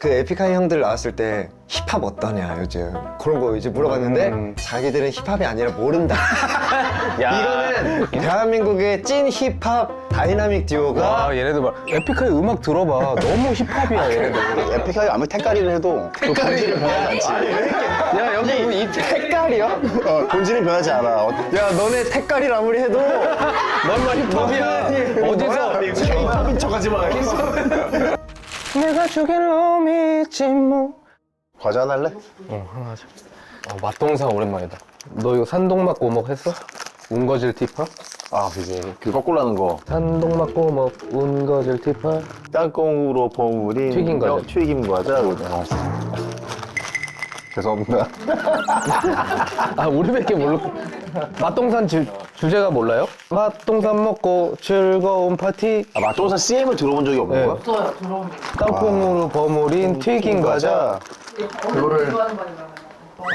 그 에픽하이 형들 나왔을 때 힙합 어떠냐 요즘 그런 거 이제 물어봤는데 자기들은 힙합이 아니라 모른다. 이거는 대한민국의 찐 힙합 다이나믹 듀오가 와 얘네들 막 에픽하이 음악 들어봐. 너무 힙합이야 얘네들. 에픽하이 아무리 택가리를 해도 그 본질은 변하지 않지. 야 여기 뭐 이 색깔이야? 본질은 변하지 않아. 야 너네 색깔이 아무리 해도 넌만 힙합이야. 어디서 K-팝인 척하지 마. 내가 죽일 놈이 있지 뭐. 과자 하나 할래? 하나 하자. 맛동산 오랜만이다. 너 이거 산동막 꼬먹 했어? 운거질 티파? 아 그지. 그 거꾸로 하는 거. 산동막 꼬먹 운거질 티파? 땅콩으로 버무린 튀김 과자. 튀김 과자. 죄송합니다. 아 우리밖에 모르. 맛동산 주제가 몰라요? 맛동산 먹고 즐거운 파티. 아 맛동산 CM을 들어본 적이 없는 네. 거야? 땅콩으로 버무린 튀김 과자. 그거를.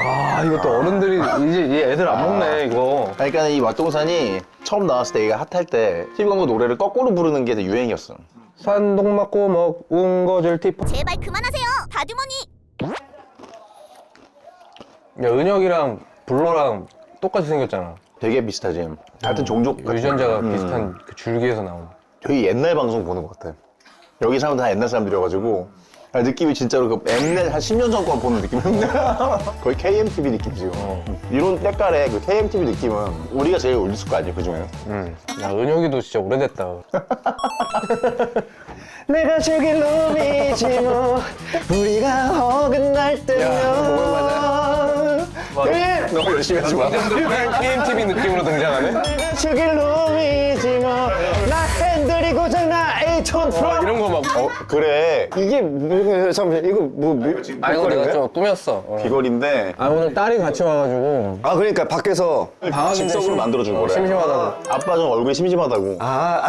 아 이것도 어른들이 이제 이 애들 안 먹네 이거. 그러니까 이 맛동산이 처음 나왔을 때 얘가 핫할 때 TV 광고 노래를 거꾸로 부르는 게 되게 유행이었어. 산동막 꼬먹 운거질 티파. 제발 그만하세요, 다주머니. 야 은혁이랑 블러랑 똑같이 생겼잖아. 되게 비슷하지. 같은 종족 같은. 유전자가 비슷한 그 줄기에서 나온. 되게 옛날 방송 보는 것 같아. 여기 사람들 다 옛날 사람들이어가지고 느낌이 진짜로 그 Mnet 한 10년 전 거 보는 느낌인데 거의 KMTV 느낌이지. 이런 때깔의 그 KMTV 느낌은 우리가 제일 올렸을 거 아니야 그 중에. 야 은혁이도 진짜 오래됐다. 내가 죽일 놈이지 뭐 우리가 어긋날 때면 너무 열심히 하지 마. KMTV 느낌으로 등장하네. 내가 죽일 놈이지 뭐나 핸들이 고장나 에이톤 프로 이런 거 막. 그래. 이게 뭐 잠깐만 이거 뭐 아 이거 내가 좀 꾸몄어. 비거리인데 아 오늘 딸이 같이 와가지고 아 그러니까 밖에서 즉석으로 만들어준 거래. 심심하다고. 아빠 좀 얼굴이 심심하다고.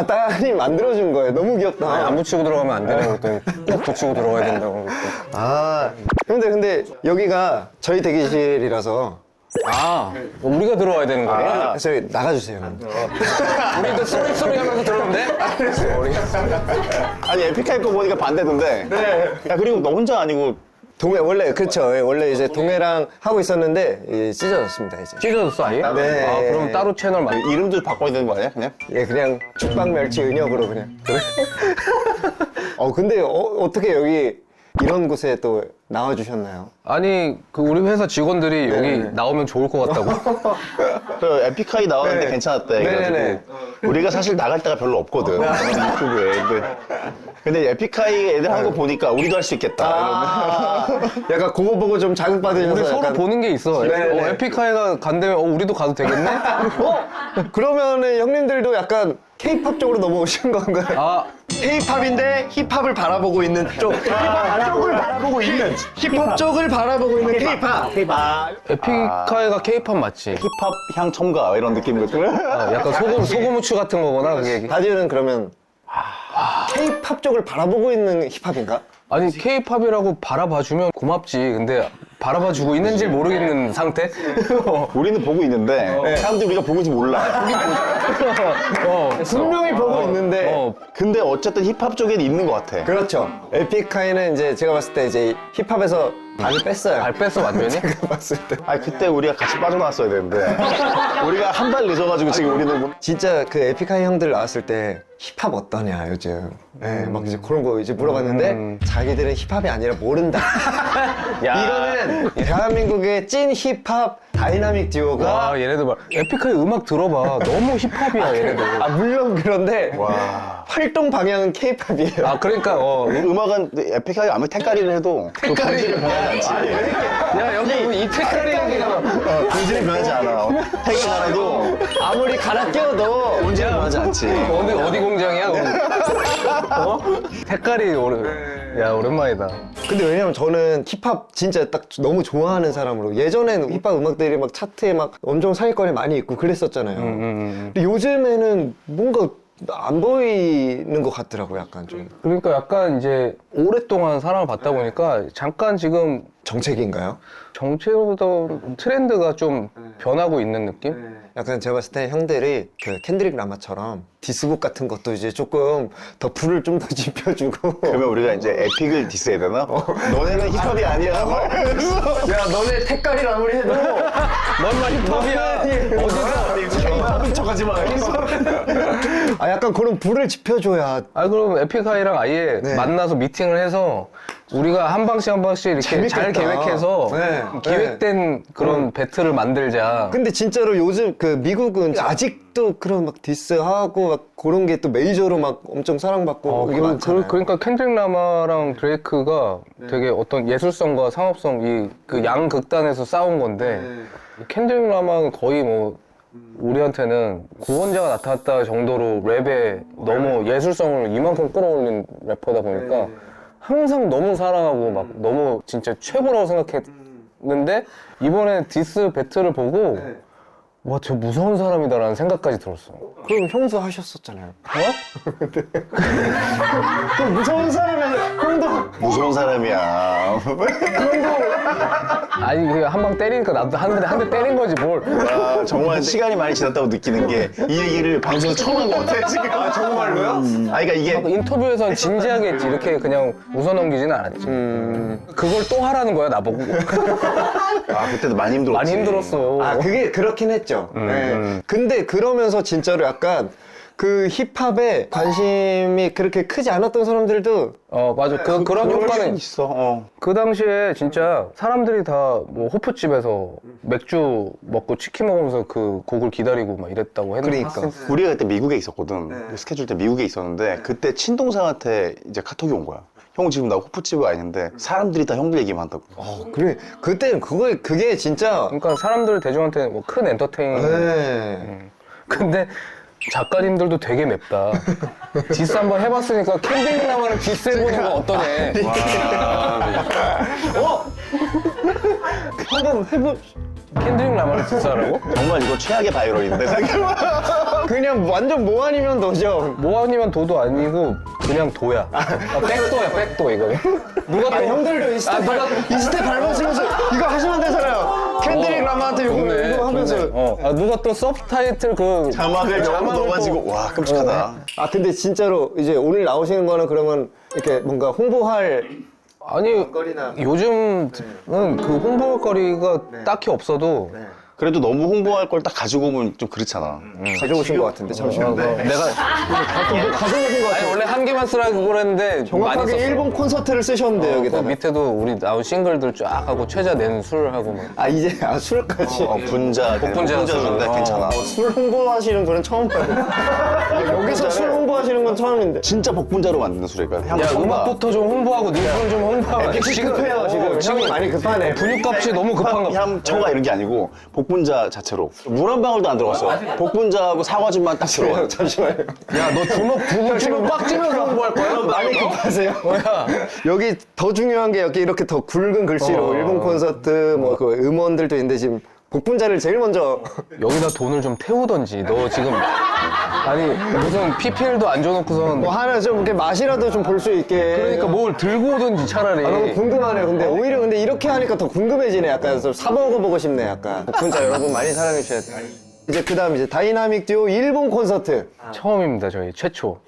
딸이 만들어준 거예요. 너무 귀엽다. 아니, 안 붙이고 들어가면 안 되는 것도 꼭 붙이고 들어가야 된다고. 아 형들 근데 여기가 저희 대기실이라서 아 우리가 들어와야 되는 거야? 저희 나가주세요. 우리도 쏘리 하면서 들어오는데? 아니 에픽하이 거 보니까 반대던데. 네. 야 그리고 너 혼자 아니고 동해 원래 그렇죠. 원래 이제 동해랑 하고 있었는데 찢어졌습니다 이제. 찢어졌어 아예? 네. 아 그럼 따로 채널 만. 이름도 바꿔야 되는 거 아니야 그냥? 예 그냥 죽방멸치 은혁으로 그냥. 그래? 근데 어떻게 여기 이런 곳에 또 나와주셨나요? 아니 그 우리 회사 직원들이 여기 네네네. 나오면 좋을 것 같다고. 그 에픽하이 나왔는데 네. 괜찮았대. 네네네. 그래가지고 우리가 사실 나갈 데가 별로 없거든 유튜브에. 근데 에픽하이 애들 한 거 보니까 우리도 할 수 있겠다. 약간 그거 보고 좀 자극받으셔서 우리 서로 약간 보는 게 있어. 네네. 에픽하이가 간다면 우리도 가도 되겠네? 그러면은 형님들도 약간 K-팝 쪽으로 넘어오신 건가요? 아 K-팝인데 힙합을 바라보고 있는 쪽. 힙합 쪽을 바라보고 있는. 힙합 쪽을 바라보고 있는 K-팝. 에픽하이가 K-팝 맞지? 힙합 향 첨가 이런 느낌이거든. 아, 약간 소금 후추 같은 거구나 그게. 다지는 그러면 K-팝 쪽을 바라보고 있는 힙합인가? 아니 K-팝이라고 바라봐주면 고맙지. 근데 바라봐주고 있는지 모르겠는 상태? 우리는 보고 있는데 사람들이 우리가 보고인지 몰라. 분명히 보고 있는데. 근데 어쨌든 힙합 쪽에는 있는 것 같아. 그렇죠. 에픽하이는 이제 제가 봤을 때 이제 힙합에서 발을 뺐어요. 발 뺐어 완전히? 제가 봤을 때. 아니 그때 우리가 같이 빠져나왔어야 되는데 우리가 한 발 늦어가지고 지금 우리는 뭐- 진짜 그 에픽하이 형들 나왔을 때 힙합 어떠냐 요즘. 네, 막 이제 그런 거 이제 물어봤는데 자기들은 힙합이 아니라 모른다. 이거는 대한민국의 찐 힙합 다이나믹 듀오가 와 얘네들 막 에픽하이 음악 들어봐. 너무 힙합이야 얘네들. 물론 그런데 와. 활동 방향은 K-팝이에요. 아 그러니까 음악은 에픽하이 아무리 택가리를 해도 그 본질은 변하지 않지. 야 여기 이 색깔이 여기가 본질은 변하지 않아. 택이 많아도 아무리 갈아 끼워도 본질은 변하지 않지. 어디 공장이야? 색깔이 야 오랜만이다. 근데 왜냐면 저는 힙합 진짜 딱 너무 좋아하는 사람으로 예전에는 힙합 음악들이 막 차트에 막 엄청 상위권에 많이 있고 그랬었잖아요. 근데 요즘에는 뭔가 안 보이는 것 같더라고요, 약간 좀. 그러니까 약간 이제 오랫동안 사람을 봤다 보니까 잠깐 지금 정책인가요? 정체보다 트렌드가 좀 변하고 있는 느낌? 약간 제가 봤을 때 형들이 그 켄드릭 라마처럼 디스곡 같은 것도 이제 조금 더 불을 좀 더 지펴주고 그러면 우리가 이제 에픽을 디스해야 되나? 너네는 힙합이 아니야. 야 너네 색깔이 아무리 해도 넌만 힙합이야. 어디서 척하지 마. 아 약간 그런 불을 지펴줘야 아 그럼 에픽하이랑 아예 네. 만나서 미팅을 해서 우리가 한 방씩 이렇게 잘 재밌겠다. 계획해서 네. 기획된 그런 배틀을 만들자. 근데 진짜로 요즘 그 미국은 아직도 그런 막 디스하고 막 그런 게 또 메이저로 막 엄청 사랑받고 이게 많잖아요. 그러니까 켄드릭 라마랑 드레이크가 되게 어떤 예술성과 상업성 이 그 양극단에서 싸운 건데 켄드릭 라마는 거의 뭐 우리한테는 구원자가 나타났다 정도로 랩에 너무 예술성을 이만큼 끌어올린 래퍼다 보니까 항상 너무 사랑하고 막 너무 진짜 최고라고 생각했는데 이번에 디스 배틀을 보고 와, 저 무서운 사람이다라는 생각까지 들었어. 그럼 형도 하셨었잖아요. 그럼 무서운 사람이 형도 무서운 사람이야. 아니 그 한 방 때리니까 나도 한 대 때린 거지 뭘. 와, 정말 시간이 많이 지났다고 느끼는 게 이 얘기를 방송에서 처음 한 것 같아 지금. 아 정말로요? 아니 그러니까 이게 인터뷰에선 진지하게 했지 이렇게 그냥 웃어넘기지는 않았지. 그걸 또 하라는 거야 나보고. 아 그때도 많이 힘들었지. 많이 힘들었어. 아 그게 그렇긴 했죠. 네. 근데 그러면서 진짜로 약간 그 힙합에 관심이 그렇게 크지 않았던 사람들도 맞아. 그런 효과는 있어. 어. 그 당시에 진짜 사람들이 다 뭐 호프집에서 맥주 먹고 치킨 먹으면서 그 곡을 기다리고 막 이랬다고 했는데. 그러니까. 우리가 그때 미국에 있었거든. 스케줄 때 미국에 있었는데 그때 친동생한테 이제 카톡이 온 거야. 형 지금 나 호프집에 와 있는데 사람들이 다 형 얘기만 한다고. 그래 그때는 그게 진짜 그러니까 사람들 대중한테 뭐 큰 엔터테인. 네. 근데 작가님들도 되게 맵다. 디스 한번 해봤으니까 캔딩 라마를 디스해보는 거 어떠네. 한번 해보 캔딩 라마를 디스하라고? 정말 이거 최악의 바이럴인데 생각해봐. 그냥 완전 뭐 아니면 너죠. 뭐 아니면 도도 아니고 그냥 도야. 백도야 백도 이거. 누가 또 형들도 이스텝 밟으시면서 이거 하시면 되잖아요. 캔드릭 라마한테 이거 하면서 누가 또 서브타이틀 그 자막을 넣어가지고 와 끔찍하다. 아 근데 진짜로 이제 오늘 나오시는 거는 그러면 이렇게 뭔가 홍보할 아니 거리나 요즘은 그 홍보거리가 딱히 없어도 그래도 너무 홍보할 걸 딱 가지고 오면 좀 그렇잖아. 가져오신 것 같은데 잠시만요. 내가 가져오신 것 아니 같아요. 원래 한 개만 쓰라고 그랬는데 많이 정확하게 썼어. 일본 콘서트를 쓰셨는데 그 여기다가. 밑에도 우리 나온 싱글들 쫙 하고 최자 낸 술 하고 막. 아 이제 술까지. 분자 복분자 준다 술. 괜찮아. 술 홍보하시는 거는 처음 봐요. 여기서 술 홍보하시는 건 처음인데. 진짜 복분자로 만드는 술이니까. 야 음악부터 좀 홍보하고 네 술을 좀 홍보하고. 급해요 지금. 형이 많이 급하네. 분유값이 너무 급한가 봐. 향초가 이런 게 아니고 복분자 자체로 물 한 방울도 안 들어갔어. 복분자하고 사과즙만 딱 들어가. 잠시만요. 야 너 주먹 꽉 쥐면서 홍보할 거야? 많이 급하세요? 뭐야? 여기 더 중요한 게 여기 이렇게 더 굵은 글씨로 일본 콘서트 뭐 그 음원들도 있는데 지금 복분자를 제일 먼저 여기다 돈을 좀 태우던지 너 지금 아니 무슨 PPL도 안 줘놓고선 뭐 하나 좀 이렇게 맛이라도 좀 볼 수 있게. 그러니까 뭘 들고 오든지 차라리. 아, 너무 궁금하네요. 근데 오히려 근데 이렇게 하니까 더 궁금해지네. 약간 좀 사먹어보고 싶네. 약간. 복분자 여러분 많이 사랑해 주셔야 돼요. 이제 그다음 이제 다이나믹 듀오 일본 콘서트. 처음입니다 저희 최초.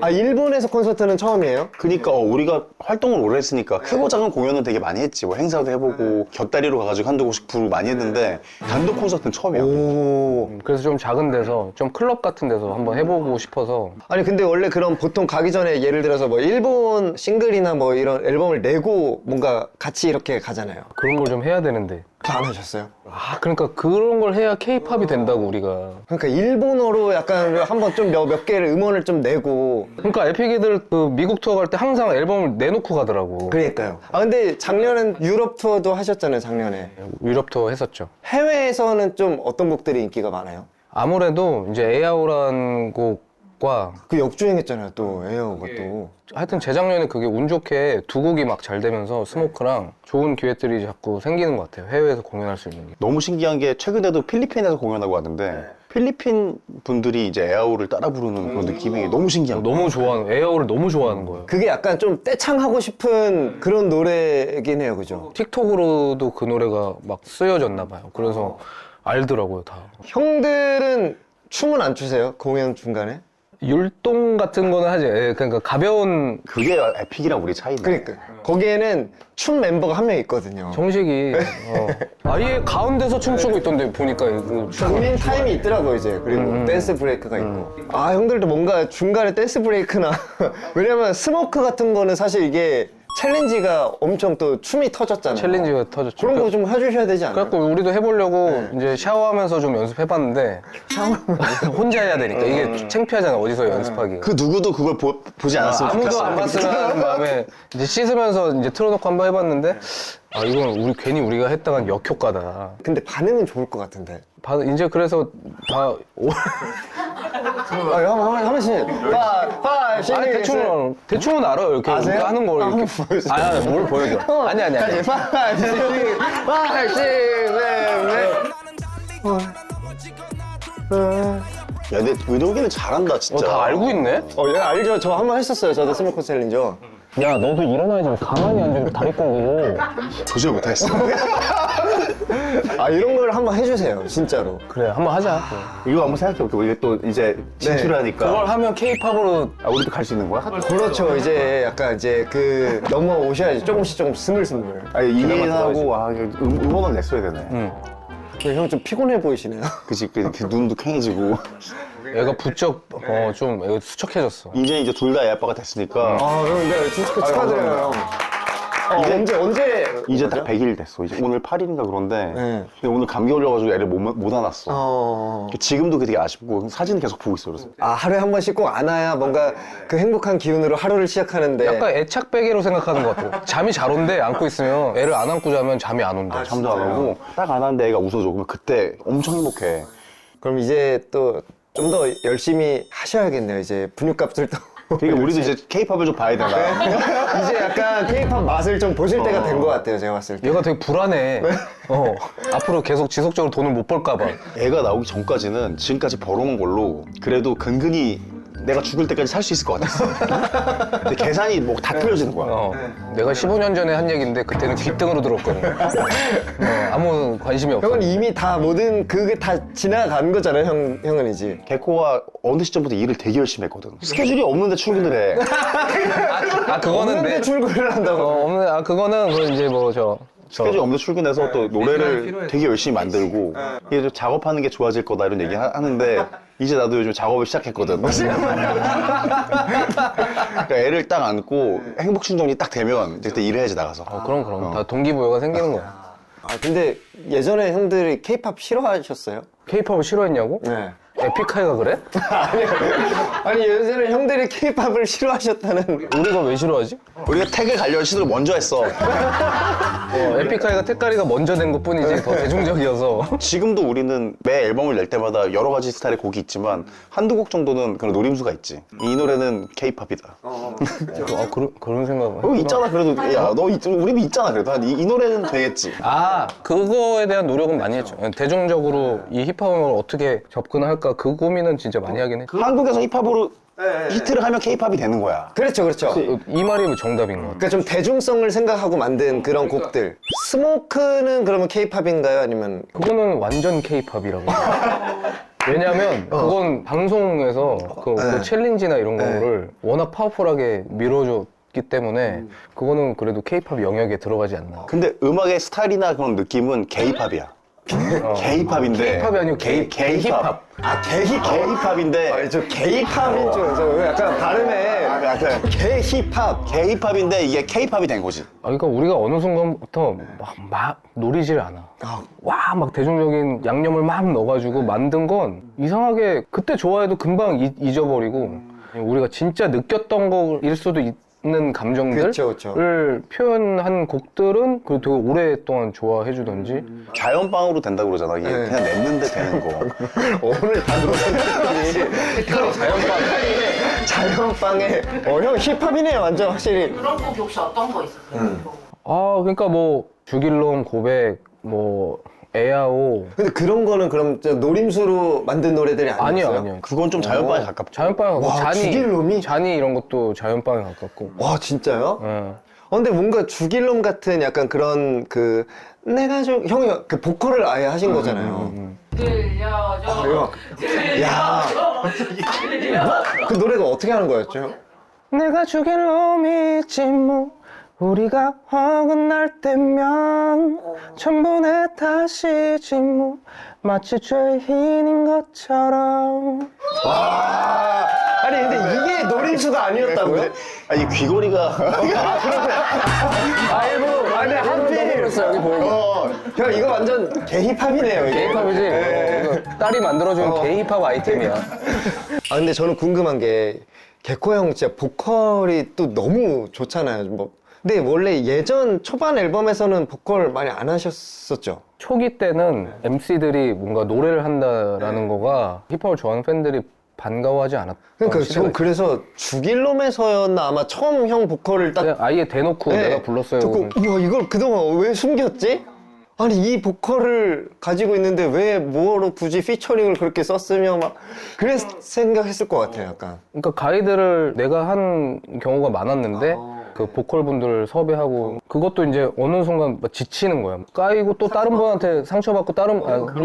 아 일본에서 콘서트는 처음이에요? 그러니까 우리가 활동을 오래 했으니까 크고 작은 공연은 되게 많이 했지. 뭐 행사도 해보고 곁다리로 가가지고 한두 곡씩 부르고 많이 했는데 단독 콘서트는 처음이야. 오. 그래서 좀 작은 데서 좀 클럽 같은 데서 한번 해보고 싶어서. 아니 근데 원래 그럼 보통 가기 전에 예를 들어서 뭐 일본 싱글이나 뭐 이런 앨범을 내고 뭔가 같이 이렇게 가잖아요. 그런 걸 좀 해야 되는데. 그거 안 하셨어요? 아 그러니까 그런 걸 해야 케이팝이 된다고 우리가. 그러니까 일본어로 약간 한번 좀 몇 개를 음원을 좀 내고. 그러니까 에픽이들 그 미국 투어 갈 때 항상 앨범을 내놓고 가더라고. 그러니까요. 아 근데 작년엔 유럽 투어도 하셨잖아요. 작년에. 유럽 투어 했었죠. 해외에서는 좀 어떤 곡들이 인기가 많아요? 아무래도 이제 에아오라는 곡과 그 역주행했잖아요. 또 에어가 또. 하여튼 재작년에 그게 운 좋게 두 곡이 막 잘 되면서 스모크랑 좋은 기회들이 자꾸 생기는 것 같아요. 해외에서 공연할 수 있는 게. 너무 신기한 게 최근에도 필리핀에서 공연하고 왔는데 필리핀 분들이 이제 에어를 따라 부르는 그런 느낌이 너무 신기한 거야. 너무 좋아하는 에어를 너무 좋아하는 거예요. 그게 약간 좀 떼창하고 싶은 그런 노래긴 해요, 그죠? 틱톡으로도 그 노래가 막 쓰여졌나 봐요. 그래서 알더라고요, 다. 형들은 춤은 안 추세요? 공연 중간에? 율동 같은 거는 하지. 예, 그러니까 가벼운 그게 에픽이랑 우리 차이네. 그러니까 거기에는 춤 멤버가 한 명 있거든요. 정식이 아예 가운데서 춤추고 있던데 보니까 그 장면 타임이 있더라고요, 이제. 그리고 댄스 브레이크가 있고. 아, 형들도 뭔가 중간에 댄스 브레이크나 왜냐면 스모크 같은 거는 사실 이게 챌린지가 엄청 또 춤이 터졌잖아요. 챌린지가 터졌죠. 그런 거 좀 해주셔야 되지 않나요? 그래갖고 우리도 해보려고 이제 샤워하면서 좀 연습해봤는데 혼자 해야 되니까 이게 창피하잖아, 어디서 연습하기. 그 누구도 그걸 보지 않았으면 아무도 좋겠어. 안 봤으면 하는 마음에 이제 씻으면서 이제 틀어놓고 한번 해봤는데 아 이건 괜히 우리가 했다간 역효과다. 근데 반응은 좋을 것 같은데. 이제 그래서 다 한 번씩. 아니 대충은 알아요. 이렇게 아세요? 하는 걸 이렇게. 한번 보여주세요. 아니 뭘 보여줘. 아니. 야, 근데 은옥이는 잘한다, 진짜. 다 알고 있네. 얘가 알죠? 저 한 번 했었어요. 저도 스모크 챌린저. 야 너도 일어나야지 가만히 앉아 다리 꼬고. 도저히 못하겠어. 아, 이런 걸 한번 해주세요. 진짜로. 그래 한번 하자. 이거 한번 생각해볼게. 우리가 또 이제 진출하니까. 그걸 하면 K-팝으로 우리도 갈 수 있는 거야? 그렇죠. 이제 약간 이제 그 넘어오셔야지. 조금씩 스물스물. 아니, 들어가야지. 이민하고, 음원을 냈어야 되네. 형 좀 피곤해 보이시네요. 그치, 그 눈도 캥해지고. 애가 부쩍 좀 애가 수척해졌어. 이제 둘 다 애 아빠가 됐으니까. 아, 형, 진짜 축하드려요. 언제? 이제 딱 100일 됐어. 이제 오늘 8일인가 그런데. 네. 근데 오늘 감기 걸려가지고 애를 못 안았어. 지금도 되게 아쉽고 사진 계속 보고 있어. 그래서. 아, 하루에 한 번씩 꼭 안아야 뭔가 그 행복한 기운으로 하루를 시작하는데. 약간 애착베개로 생각하는 것 같아. 잠이 잘 온대 안고 있으면 애를 안 안고 자면 잠이 안 온대. 잠도 안 오고 딱 안았는데 애가 웃어줘. 그러면 그때 엄청 행복해. 그럼 이제 또 좀 더 열심히 하셔야겠네요. 이제 분유값을 또. 그러니까 우리도 이제 케이팝을 좀 봐야 되나. 이제 약간 K-팝 맛을 좀 보실 때가 된 것 같아요. 제가 봤을 때. 얘가 되게 불안해. 앞으로 계속 지속적으로 돈을 못 벌까 봐. 애가 나오기 전까지는 지금까지 벌어온 걸로 그래도 근근히 내가 죽을 때까지 살 수 있을 것 같았어. 근데 계산이 뭐 다 틀려지는 거야. 내가 15년 전에 한 얘기인데 그때는 귓등으로 들었거든. 아무 관심이 없어. 형은 이미 다 모든 그게 다 지나간 거잖아요. 형은 이제. 개코가 어느 시점부터 일을 되게 열심히 했거든. 스케줄이 없는데 출근을 해. 그거는 없는데 출근을 한다고. 그거는 이제 스케줄 없는데 출근해서 또 노래를 되게 열심히 만들고 이게 좀 작업하는 게 좋아질 거다 이런 얘기 하는데 이제 나도 요즘 작업을 시작했거든. 그러니까 애를 딱 안고 행복 충전이 딱 되면 이제 그때 일해야지 나가서. 그럼 다 동기부여가 생기는 거야. 아, 근데 예전에 형들이 K-팝 싫어하셨어요? K-팝을 싫어했냐고? 네. 에픽하이가 그래? 아니, 예전에 형들이 K-팝을 싫어하셨다는. 우리가 왜 싫어하지? 우리가 택을 가려는 시도를 먼저 했어. 에픽하이가 택가리가 먼저 된 것 뿐이지 더 대중적이어서. 지금도 우리는 매 앨범을 낼 때마다 여러 가지 스타일의 곡이 있지만 한두 곡 정도는 그런 노림수가 있지. 이 노래는 K-팝이다. 그런 생각은. 있잖아 그래도. 야, 우리도 있잖아 그래도. 이 노래는 되겠지. 그거에 대한 노력은 많이 했죠. 대중적으로 이 힙합을 어떻게 접근할까 그 고민은 진짜 많이 하긴 했죠. 한국에서 힙합으로 히트를 하면 K-팝이 되는 거야. 그렇죠, 그렇죠. 이 말이 정답인 것 같아. 그러니까 좀 대중성을 생각하고 만든 그런 곡들. 스모크는 그러면 K-팝인가요? 아니면 그거는 완전 K-팝이라고. 왜냐면 그건 방송에서 그 챌린지나 이런 거를 워낙 파워풀하게 밀어줬기 때문에 그거는 그래도 K-팝 영역에 들어가지 않나. 근데 음악의 스타일이나 그런 느낌은 게이팝이야. 게이팝인데. K-팝이 아니고 게이팝. 게이팝인데. 아니, 저 게이팝인 줄 알았어요. 약간 발음에 약간 게이힙합. 게이팝인데 이게 케이팝이 된 거지. 그러니까 우리가 어느 순간부터 막 노리질 않아. 막 대중적인 양념을 막 넣어가지고 만든 건 이상하게 그때 좋아해도 금방 잊어버리고 우리가 진짜 느꼈던 거일 수도 있는 감정들을 그쵸. 표현한 곡들은 그래도 되게 오랫동안 좋아해주던지. 자연빵으로 된다고 그러잖아. 이게 그냥 냈는데 되는 거. 오늘 다 들어오셨더니 자연빵에 형 힙합이네 완전 확실히. 그런 곡이 혹시 어떤 거 있었어요? 그러니까 죽일놈 고백 에아오. 근데 그런 거는 그럼 저 노림수로 만든 노래들이 아니었어요? 아니요. 그건 좀 자연빵에 가깝죠. 자연빵에 가깝고 와, 죽일 놈이? 잔이 이런 것도 자연빵에 가깝고. 와 진짜요? 예. 근데 뭔가 죽일놈 같은 약간 그런 그 내가 좀 형이 그 보컬을 아예 하신 거잖아요. 들려줘. 야, 그 노래가 어떻게 하는 거였죠? 내가 죽일 놈이 있지 뭐 우리가 어긋날 때면 전부 내 탓이지 뭐 마치 죄인인 것처럼. 와, 아니 근데 이게 노림수가 아니었다고요? 아니 귀걸이가 아이고, 아니 하필 여기 보이고. 형 이거 완전 개힙합이네요. 이게. 게이팝이지? 이거 딸이 만들어준 게이팝 아이템이야. 아 근데 저는 궁금한 게 개코 형 진짜 보컬이 또 너무 좋잖아요. 뭐 근데 원래 예전 초반 앨범에서는 보컬 많이 안 하셨었죠? 초기 때는 MC들이 뭔가 노래를 한다라는 거가 힙합을 좋아하는 팬들이 반가워하지 않았던 그러니까 시대가 저 그래서 죽일놈에서였나 아마 처음 형 보컬을 딱 그냥 아예 대놓고 네, 내가 불렀어요. 듣고 우와 이걸 그동안 왜 숨겼지? 아니 이 보컬을 가지고 있는데 왜 뭐로 굳이 피처링을 그렇게 썼으며 막 그래 생각했을 것 같아요 약간. 그러니까 가이드를 내가 한 경우가 많았는데 그 보컬 분들을 섭외하고 그것도 이제 어느 순간 막 지치는 거야. 까이고 또 다른 분한테 상처받고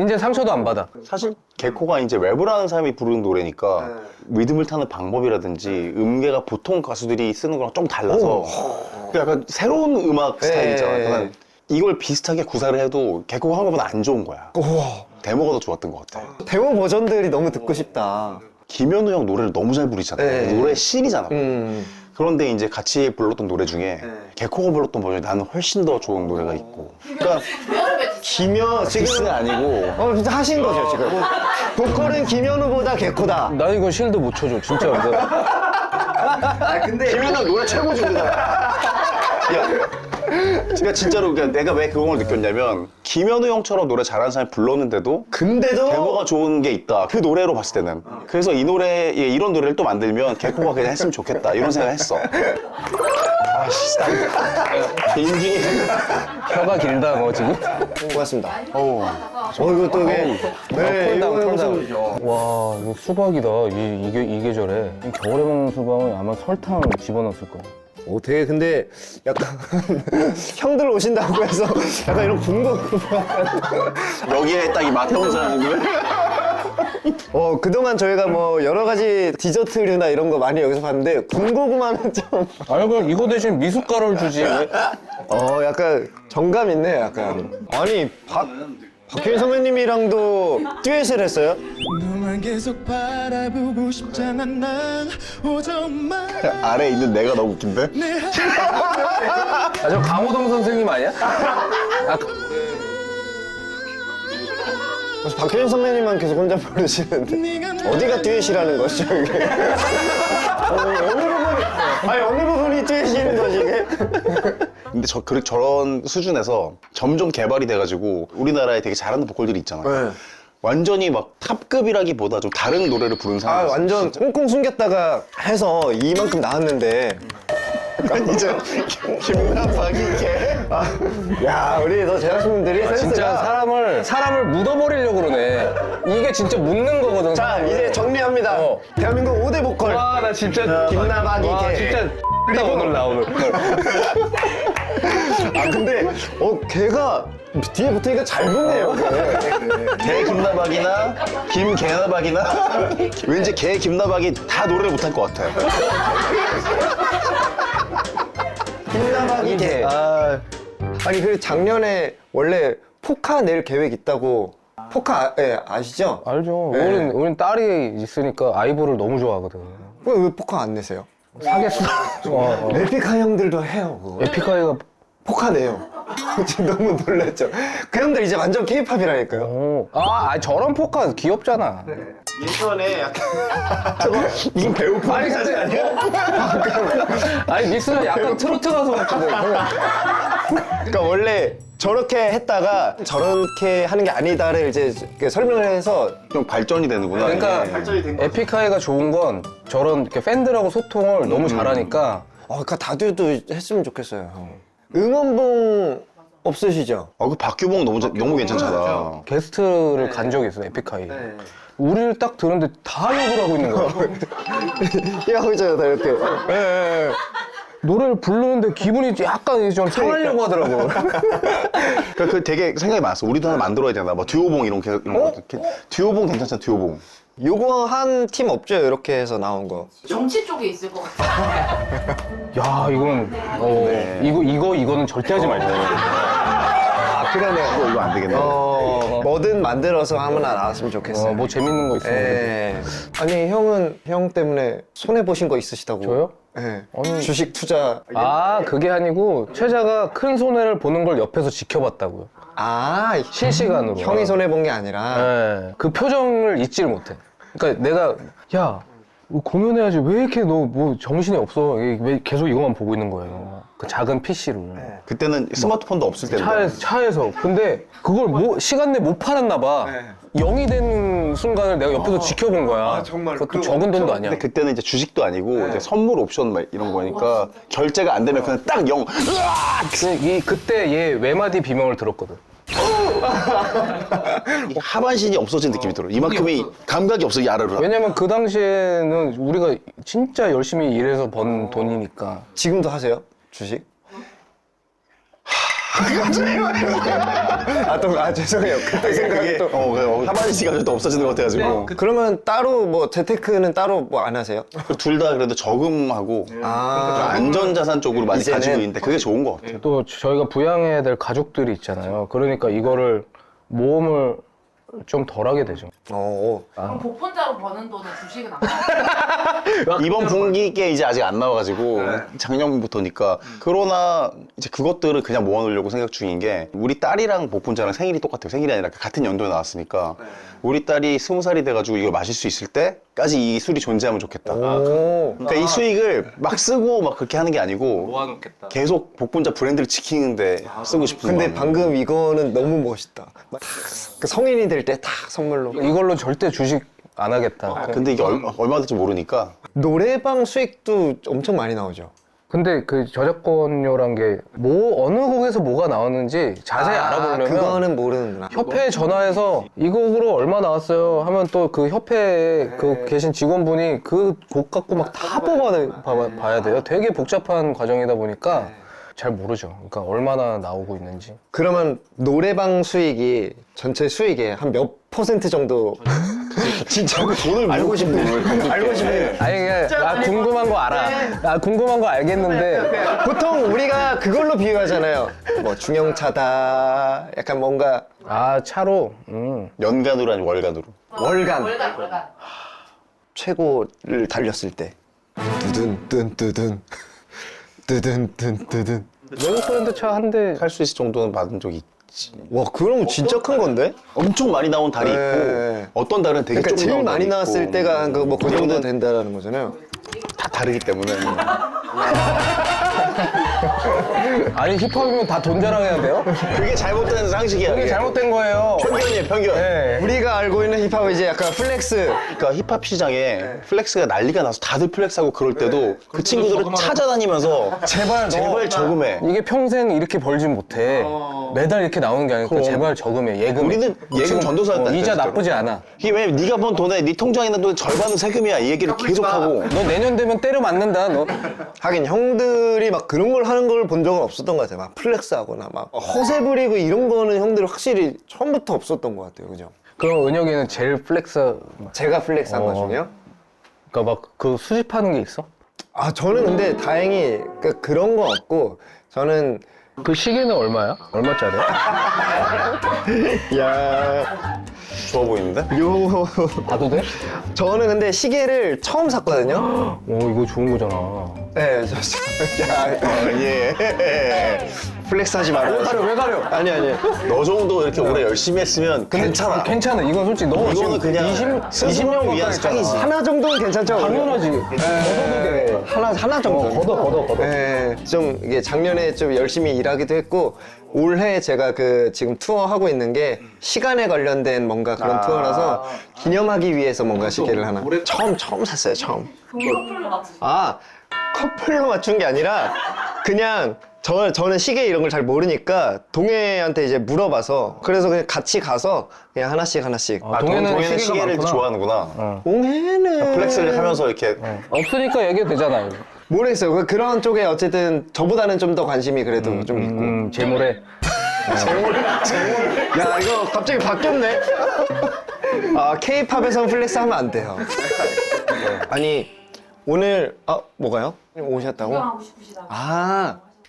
이제 상처도 안 받아. 사실 개코가 이제 랩을 하는 사람이 부르는 노래니까 리듬을 타는 방법이라든지 음계가 보통 가수들이 쓰는 거랑 좀 달라서 그 약간 새로운 음악 스타일이잖아. 약간 이걸 비슷하게 구사를 해도 개코가 한 것보다 안 좋은 거야. 우와 데모가 더 좋았던 것 같아. 데모 버전들이 너무 듣고 싶다. 김현우 형 노래를 너무 잘 부르잖아. 네. 노래 신이잖아. 음. 그런데 이제 같이 불렀던 노래 중에 개코가 불렀던 버전이 나는 훨씬 더 좋은 노래가 있고. 그러니까 김현 디스는 지금 아니고 진짜 하신 거죠 지금. 보컬은 김현우보다 개코다. 나 이거 실드 못 쳐줘 진짜. 이거. 아 근데 김현우 형 노래 최고지 우리나라. 야, 그러니까 진짜로 그러니까 내가 왜 그걸 느꼈냐면 김현우 형처럼 노래 잘하는 사람이 불렀는데도 근데도 데모가 좋은 게 있다. 그 노래로 봤을 때는. 그래서 이 노래 이런 노래를 또 만들면 개코가 그냥 했으면 좋겠다 이런 생각을 했어. 아씨, 개인기. 혀가 길다 너 지금. 고맙습니다. 어우. 이거 또 이게 네 이거 무슨 와 이거 수박이다. 이게 저래. 겨울에 먹는 수박은 아마 설탕 집어넣었을 거야. 되게 근데 약간 형들 오신다고 해서 약간 이런 궁금 여기에 딱 이 맛해본 사람인데. 그동안 저희가 뭐 여러 가지 디저트류나 이런 거 많이 여기서 봤는데 군고구마는 좀 아니 그럼 이거 대신 미숫가루를 주지. 약간 정감 있네 약간 아니 박효인 선배님이랑도 듀엣을 했어요? 너만 계속 바라보고 싶잖아 난 오정만 아래에 있는 내가 너무 웃긴데? 아 저 강호동 선생님 아니야? 그래서 박효인 선배님만 계속 혼자 부르시는데 어디가 듀엣이라는 거죠 이게? 어느 부분이 듀엣인 거지 이게? 근데 저런 수준에서 점점 개발이 돼가지고 우리나라에 되게 잘하는 보컬들이 있잖아. 네. 완전히 막 탑급이라기보다 좀 다른 노래를 부르는 사람이 있어. 완전 꽁꽁 숨겼다가 해서 이만큼 나왔는데 이제 김나박이 개. 야 우리 너 제작진분들이 센스가 진짜 사람을 묻어버리려고 그러네. 이게 진짜 묻는 거거든. 자 이제 정리합니다. 대한민국 5대 보컬 와 나 진짜 김나박이 와 개. 진짜 오늘 나 오늘. 근데 걔가 뒤에 붙으니까 잘 붙네요. 개 김나박이나 김개나박이나 왠지 개 김나박이 다 노래를 못할 것 같아. 김나박이 개. 아니 그리고 작년에 원래 포카 낼 계획 있다고 포카 아시죠? 알죠. 네. 우린 딸이 있으니까 아이보를 너무 좋아하거든. 왜 포카 안 내세요? 사겠어. 에픽하 형들도 해요. 그거. 에픽하이가 포카 내요. 지금 너무 놀랐죠. 그 형들 이제 완전 케이팝이라니까요. 저런 포카 귀엽잖아. 예전에 약간 저거 무슨 배우 포카 사진 아니야? 아니 믹스는 약간 트로트 가수 같은데. 그러니까 원래 저렇게 했다가 저렇게 하는 게 아니다를 이제 이렇게 설명을 해서 좀 발전이 되는구나. 그러니까 이게. 에픽하이가 좋은 건 저런 이렇게 팬들하고 소통을 너무 잘하니까. 그러니까 다듀도 했으면 좋겠어요. 형. 응원봉 없으시죠? 그 박규봉 너무 괜찮잖아. 게스트를 간 적이 있어 에픽하이. 우리를 딱 들었는데 다 욕을 하고 있는 거야. 야, 그죠, 다 이렇게. 노래를 부르는데 기분이 약간 좀 상하려고 하더라고. 그 되게 생각이 많았어. 우리도 하나 만들어야 되나. 뭐 듀오봉 이런 거. 듀오봉 괜찮잖아, 듀오봉. 요거 한 팀 없죠? 이렇게 해서 나온 거. 정치 쪽에 있을 것 같아. 야 이건 이거는 절대 하지 말자. 아, 그러네. 이거 안 되겠네. 뭐든 만들어서 하나 나왔으면 좋겠어요. 뭐 재밌는 거 있으면. 예. 아니, 형은 형 때문에 손해보신 거 있으시다고. 저요? 예. 아니. 주식 투자. 아 그게 아니고 최자가 큰 손해를 보는 걸 옆에서 지켜봤다고요. 아, 실시간으로. 형이 손해본 게 아니라. 네, 그 표정을 잊지를 못해. 그러니까 내가 야 공연해야지 왜 이렇게 너 뭐 정신이 없어? 왜 계속 이것만 보고 있는 거예요? 그 작은 PC로. 그때는 스마트폰도 없을 때인데. 차에서. 근데 그걸 뭐 시간 내에 못 팔았나 봐. 0이 된 순간을 내가 옆에서 지켜본 거야. 정말. 그것도 적은 돈도 아니야. 근데 그때는 이제 주식도 아니고 이제 선물 옵션 막 이런 거니까 결제가 안 되면 그냥 딱 0. 그때 얘 외마디 비명을 들었거든. 하반신이 없어진 느낌이 들어. 이만큼이 감각이 없어, 이 아래로. 왜냐면 그 당시에는 우리가 진짜 열심히 일해서 번 돈이니까. 지금도 하세요? 주식? 죄송해요. 그때 생각이 또. 하반신이 또 없어지는 것 같아가지고. 그러면 따로 뭐 재테크는 따로 뭐 안 하세요? 둘 다 그래도 저금하고 안전자산 쪽으로 많이 이제는. 가지고 있는데 그게 좋은 것 같아요. 또 저희가 부양해야 될 가족들이 있잖아요. 그러니까 이거를 모험을 좀 덜 하게 되죠. 그럼 복분자로 버는 돈은 주식은 안 가. 이번 분기께 이제 아직 안 나와가지고 작년부터니까 그러나 이제 그것들을 그냥 모아놓으려고 생각 중인 게 우리 딸이랑 복분자랑 생일이 똑같아요. 생일이 아니라 같은 연도에 나왔으니까 우리 딸이 20살이 돼가지고 이걸 마실 수 있을 때까지 이 술이 존재하면 좋겠다. 그러니까 이 수익을 막 쓰고 막 그렇게 하는 게 아니고 모아놓겠다. 계속 복분자 브랜드를 지키는데 쓰고 싶은 근데 마음이. 방금 이거는 너무 멋있다. 그 성인이 될 때 딱 선물로. 이걸로 절대 주식 안 하겠다. 근데 이게 얼마 될지 모르니까 노래방 수익도 엄청 많이 나오죠. 근데 그 저작권료란 게 어느 곡에서 뭐가 나오는지 자세히 알아보려면 그거는 모르는구나. 협회에 전화해서 이 곡으로 얼마 나왔어요 하면 또 그 협회에 그 계신 직원분이 그 곡 갖고 막 다 뽑아봐야 돼요. 되게 복잡한 과정이다 보니까 잘 모르죠. 그러니까 얼마나 나오고 있는지. 그러면 노래방 수익이 전체 수익의 한 몇 % 정도? 진짜 돈을 알고 싶네. 알고 싶네. 아니 나 궁금한 거 알아. 나 궁금한 거 알겠는데 보통 우리가 그걸로 비유하잖아요. 뭐 중형차다. 약간 뭔가 차로 연간으로 아니면 월간으로. 월간 월간. 최고를 달렸을 때. 뜨든 외국 브랜드 차 한 대 할 수 있을 정도는 받은 적이 있지. 와, 그럼 진짜 큰 건데? 엄청 많이 나온 달이 네. 있고 어떤 달은 되게 그러니까 조금 제일 나온 많이 달이 나왔을 있고. 때가 그 정도 된다라는 거잖아요. 다 다르기 때문에 아니 힙합이면 다 돈 자랑해야 돼요? 그게 잘못된 상식이야. 그게 그게. 잘못된 거예요. 편견이에요, 편견. 네. 우리가 알고 있는 힙합은 이제 약간 플렉스. 그러니까 힙합 시장에 플렉스가 난리가 나서 다들 플렉스하고 그럴 때도 그 친구들을 찾아다니면서 제발 저금해. 이게 평생 이렇게 벌진 못해. 매달 이렇게 나오는 게 아니고 그럼. 제발 저금해. 예금. 우리는 예금 전도사였다니까, 이자 진짜로. 나쁘지 않아. 이게 왜 네가 번 돈에 네 통장에 있는 돈의 절반은 세금이야 이 얘기를 계속하고 너 내년 되면 때려 맞는다. 너. 하긴 형들이 막 그런 걸 하는 걸 본 적은 없었던 것 같아요. 막 플렉스하거나 막 허세 부리고 이런 거는 형들이 확실히 처음부터 없었던 것 같아요. 그죠? 그럼 은혁이는 제일 플렉스. 제가 플렉스한 거 중에요? 그러니까 막 그 수집하는 게 있어? 아, 저는 근데 다행히 그런 건 없고 저는 그 시계는 얼마야? 얼마짜리야? 야, 좋아 보이는데? 요 봐도 돼? 저는 근데 시계를 처음 샀거든요. 이거 좋은 거잖아. 네, 예. 플렉스 하지 말아요. 왜 가려? 아니. 너 정도 이렇게 오래 열심히 했으면 괜찮아. 괜찮아. 이건 솔직히 너 이거는 지금 그냥 스스로를 위한 상이지. 하나 정도는 괜찮죠? 당연하지. 하나 정도. 걷어. 네, 좀 이게 작년에 좀 열심히 일하기도 했고 올해 제가 그 지금 투어 하고 있는 게 시간에 관련된 뭔가 그런 투어라서 기념하기 위해서 뭔가 시계를 하나. 처음 샀어요. 처음. 커플로 맞추. 아, 커플로 맞춘 게 아니라 그냥 저는 시계 이런 걸 잘 모르니까 동해한테 이제 물어봐서 그래서 그냥 같이 가서 그냥 하나씩 아, 동해는 동해는 시계가 시계를 많구나. 좋아하는구나. 동해는 플렉스를 하면서 이렇게 없으니까 얘기해도 되잖아요. 모르겠어요. 그런 쪽에 어쨌든 저보다는 좀 더 관심이 그래도 좀 있고. 재물에. 야 이거 갑자기 바뀌었네. 아 K-팝에선 플렉스 하면 안 돼요. 아니 오늘 뭐가요? 오셨다고? 구경하고 싶으시다고.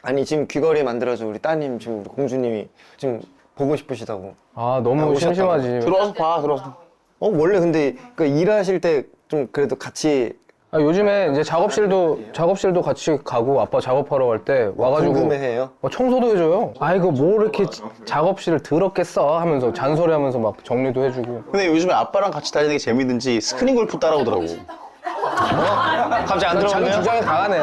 아니 지금 귀걸이 만들어서 우리 따님 지금 우리 공주님이 지금 보고 싶으시다고. 아, 너무 오셨다고. 심심하지. 들어와서 봐, 들어와서. 원래 근데 그 일하실 때 좀 그래도 같이 아, 요즘에 이제 작업실도 같이 가고 아빠 작업하러 갈 때 와가지고 궁금해해요. 청소도 해줘요. 아이고 뭐 이렇게 작업실을 더럽게 써 하면서 잔소리하면서 막 정리도 해주고. 근데 요즘에 아빠랑 같이 다니는 게 재밌는지 스크린 골프 따라오더라고. 갑자기 안 자기 들어오네요? 주장에 강하네.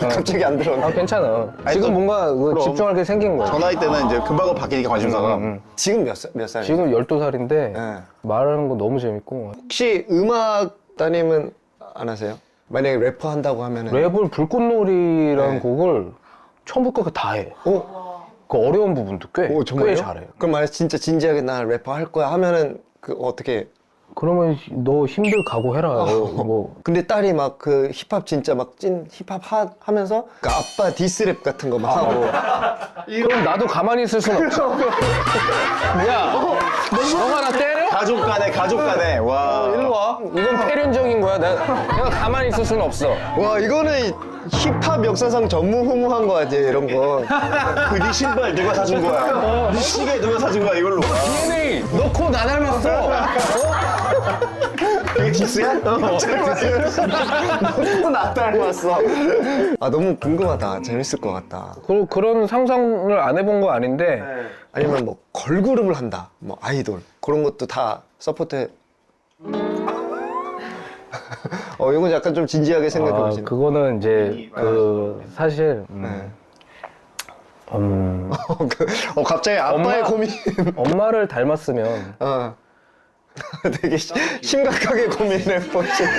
갑자기 안 들어오네. 아, 괜찮아. 지금 뭔가 집중할 게 생긴 거야. 저 나이 때는 이제 금방 바뀌니까 관심사가. 지금 몇 살이에요? 지금 12살인데 네. 말하는 거 너무 재밌고. 혹시 음악 따님은 안 하세요? 만약에 래퍼 한다고 하면은 랩을 불꽃놀이라는 네. 곡을 처음부터 다 해. 그 어려운 부분도 꽤 잘해. 그럼 만약 진짜 진지하게 나 래퍼 할 거야 하면은 그 어떻게? 그러면 너 힘들 각오해라. 뭐 근데 딸이 막 그 힙합 진짜 막 찐 힙합 하면서 그 아빠 디스랩 같은 거 막 하고 그럼 나도 가만히 있을 순 없어. 야, 너가 나 때려? 가족 간에. 와. 일로 와. 이건 폐륜적인 거야. 내가 가만히 있을 수는 없어. 와 이거는 힙합 역사상 전무후무한 거 아니에요 이런 거. 그 네 신발 누가 사준 거야? 네 시계 누가 사준 거야, 이걸로. DNA, 너 코 나 닮았어. 그게 디스야? 나 닮았어. 아 너무 궁금하다. 재밌을 것 같다. 그런 상상을 안 해본 거 아닌데. 아니면 뭐 걸그룹을 한다. 뭐 아이돌 그런 것도 다 서포트. 이건 약간 좀 진지하게 생각해 보시는. 그거는 이제 사실 갑자기 아빠의 고민. 엄마를 닮았으면 되게 심각하게 고민을 보시네.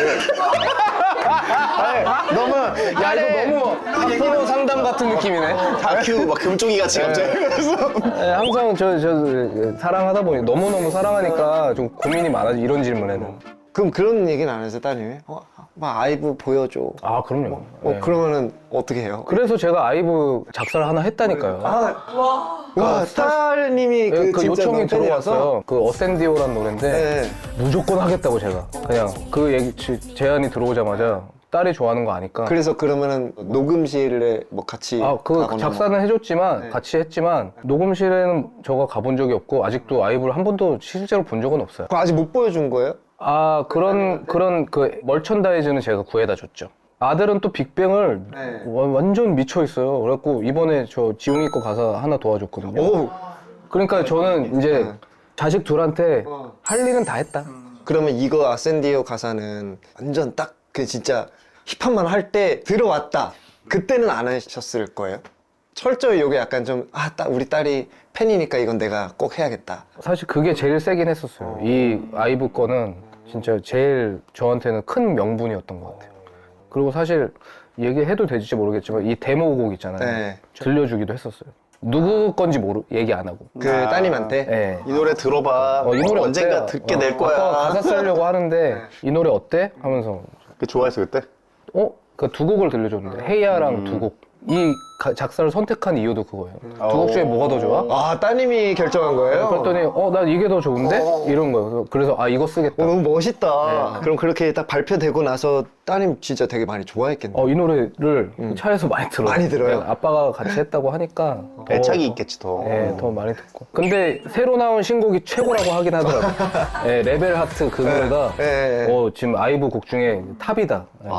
너무 야 이거 너무 학부모 상담 같은 느낌이네. 다큐 막 금쪽이 같이 갑자기. 네, 항상 저 사랑하다 보니 너무너무 사랑하니까 좀 고민이 많아지 이런 질문에는. 그럼 그런 얘기는 안 해서 따님이? 막 아이브 보여줘. 아 그럼요. 네. 그러면은 어떻게 해요? 그래서 제가 아이브 작사를 하나 했다니까요. 와 딸님이 그 진짜 요청이 너무 팬이라서? 들어왔어요. 그 어센디오란 노래인데 네. 무조건 하겠다고 제가 그냥 그 얘기 제안이 들어오자마자 딸이 좋아하는 거 아니까. 그래서 그러면은 녹음실에 뭐 같이 그 가거나 작사는 해줬지만 네. 같이 했지만 녹음실에는 저가 가본 적이 없고 아직도 아이브를 한 번도 실제로 본 적은 없어요. 그거 아직 못 보여준 거예요? 그런 그 멀천다이즈는 제가 구해다 줬죠. 아들은 또 빅뱅을 네. 완전 미쳐 있어요. 그래갖고 이번에 저 지웅이 거 가사 하나 도와줬거든요. 오. 그러니까 저는 이제 네. 자식 둘한테 할 일은 다 했다. 그러면 이거 아센디오 가사는 완전 딱 그 진짜 힙합만 할 때 들어왔다. 그때는 안 하셨을 거예요? 철저히 요게 약간 좀 우리 딸이 팬이니까 이건 내가 꼭 해야겠다. 사실 그게 제일 세긴 했었어요. 이 아이브 거는 진짜 제일 저한테는 큰 명분이었던 것 같아요. 그리고 사실 얘기해도 될지 모르겠지만 이 데모곡 있잖아요. 네. 들려주기도 했었어요. 누구 건지 얘기 안 하고. 그 따님한테? 네. 이 노래 들어봐. 이 노래 언젠가 어때? 듣게 될 거야. 아빠가 가사 쓰려고 하는데 이 노래 어때? 하면서 그 좋아했어, 그때? 그 두 곡을 들려줬는데 헤이야랑 두 곡. 이 작사를 선택한 이유도 그거예요. 두 곡 중에 뭐가 더 좋아? 따님이 결정한 거예요? 그랬더니 난 이게 더 좋은데? 이런 거예요. 그래서 이거 쓰겠다. 너무 멋있다. 그럼 그렇게 딱 발표되고 나서 따님 진짜 되게 많이 좋아했겠네. 이 노래를 차에서 많이 들어요. 많이 들어요? 네, 아빠가 같이 했다고 하니까 애착이 있겠지, 더. 더 많이 듣고. 근데 새로 나온 신곡이 최고라고 하긴 하더라고요. 네, 레벨 하트 그 노래가 네. 지금 아이브 곡 중에 탑이다. 네.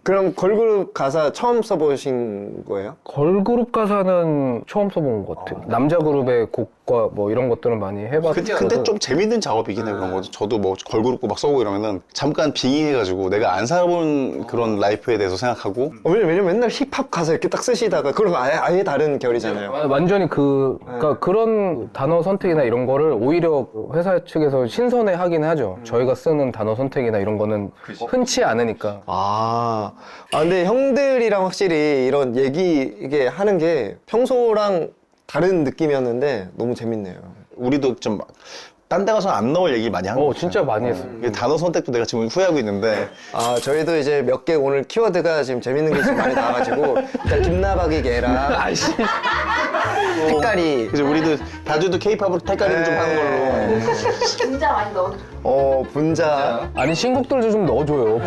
그럼 걸그룹 가사 처음 써보신 거예요? 걸그룹 가사는 처음 써본 것 같아요. 남자 그룹의 곡과 뭐 이런 것들은 많이 해봤어요. 근데 좀 재밌는 작업이긴 해요, 그런 거. 저도 뭐 걸그룹 막 써보고 이러면은 잠깐 빙의해가지고 내가 안 살아본 그런 라이프에 대해서 생각하고 왜냐면 맨날 힙합 가사 이렇게 딱 쓰시다가 그럼 아예 다른 결이잖아요. 완전히 그러니까 그런 단어 선택이나 이런 거를 오히려 회사 측에서 신선해 하긴 하죠. 저희가 쓰는 단어 선택이나 이런 거는 흔치 않으니까. 근데 형들이랑 확실히 이런 이게 하는 게 평소랑 다른 느낌이었는데 너무 재밌네요. 우리도 좀 딴 데 가서 안 나올 얘기 많이 한 거. 진짜 많이 했어. 단어 선택도 내가 지금 후회하고 있는데 아, 저희도 이제 몇 개 오늘 키워드가 지금 재밌는 게 지금 많이 나와가지고 일단 김나박이 개랑 색깔이 그래서 우리도 다주도 케이팝으로 탈까리를 좀 하는 걸로. 진짜 많이 넣어드릴게요. 분자 아니 신곡들도 좀 넣어줘요.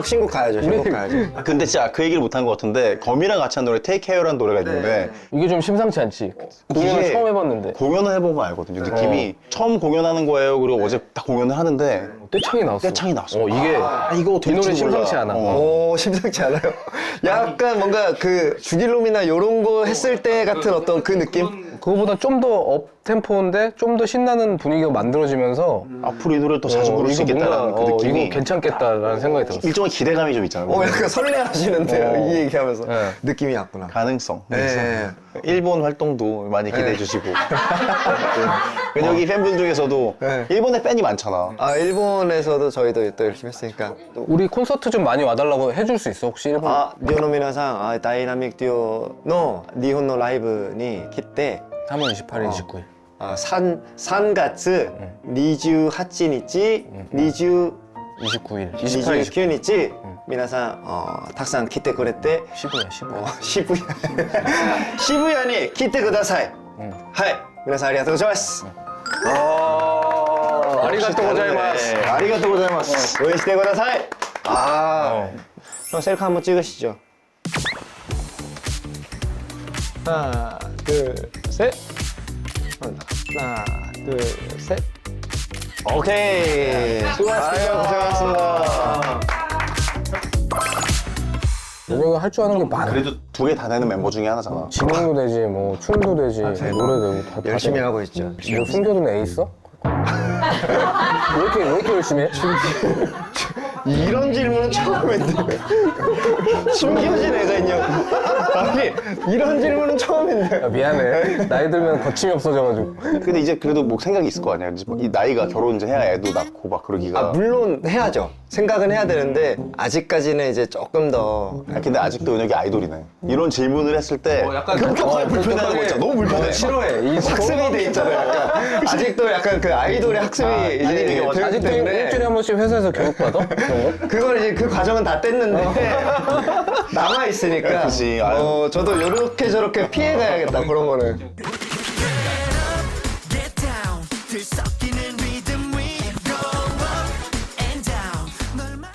신곡 가야죠. 신곡 가야죠. 아, 근데 진짜 그 얘기를 못 한 것 같은데 거미랑 같이 한 노래 Take Care라는 노래가 있는데 이게 좀 심상치 않지. 공연을 이게 처음 해봤는데 공연을 해보면 알거든요. 느낌이 처음 공연하는 거예요. 그리고 어제 딱 공연을 하는데 떼창이 나왔어. 떼창이 나왔어. 이게 이거 이 노래 심상치 않아. 오, 심상치 않아요. 약간 뭔가 그 죽일놈이나 요런 거 했을 때 같은 어떤 그 느낌? 그거보다 좀 더 업템포인데 좀 더 신나는 분위기가 만들어지면서 앞으로 이 노래를 더 자주 부를 수 이거 있겠다라는 뭔가, 그 느낌이 이거 괜찮겠다라는 생각이 들었어. 일종의 기대감이 좀 있잖아요. 약간 설레하시는데요. 이 얘기하면서. 네. 느낌이 왔구나. 가능성. 네. 일본 활동도 많이 기대해 주시고. 네. 여기 팬분 중에서도 네. 일본에 팬이 많잖아. 아, 일본에서도 저희도 또 열심히 했으니까. 또 우리 콘서트 좀 많이 와달라고 해줄 수 있어 혹시 일본? デュオの皆さん、ダイナミックデュオの日本のライブに来て、 3월 28일, 29일. 3月28日、20 29일, 28일, 29日、皆さん、たくさん来てくれて、 시부야, 시부야. 渋谷渋谷に来てください。はい、皆さんありがとうございます。 아리가또 고자이마스. 네, 아리가또 고자이마스. 応援してください。셀카 한번 찍으시죠. 하나, 둘, 셋. 하나, 둘, 셋. 오케이. 수고하셨습니다. 고생하셨습니다. 우리가 할 줄 아는 게 많아. 그래도 두 개 다 내는 멤버 중에 하나잖아. 진행도 되지, 뭐 춤도 되지, 노래도 되고 다 열심히 돼. 하고 있죠. 뭐 숨겨둔 애 있어? 왜 이렇게 열심히 해? 이런 질문은 처음인데. 숨겨진 애가 있냐고. 아니, 이런 질문은 처음인데. 야, 미안해. 나이 들면 거침이 없어져가지고. 근데 이제 그래도 뭐 생각이 있을 거 아니야. 이제 이 나이가 결혼 이제 해야 애도 낳고 막 그러기가. 물론 해야죠. 생각은 해야 되는데, 아직까지는 이제 조금 더. 근데 아직도 은혁이 아이돌이네. 이런 질문을 했을 때 약간 급격하게 불편해하는 거 있잖아. 너무 불편해. 싫어해. 이 학습이 돼 있잖아요. 약간. 아직도 약간 그 아이돌의 학습이 이제 아니, 되기 아직도 때문에. 일주일에 한 번씩 회사에서 교육받아? 그런 거? 그걸 이제 그 과정은 다 뗐는데 남아 있으니까. 그치. 아유. 저도 요렇게 저렇게 피해 가야겠다 그런 거는.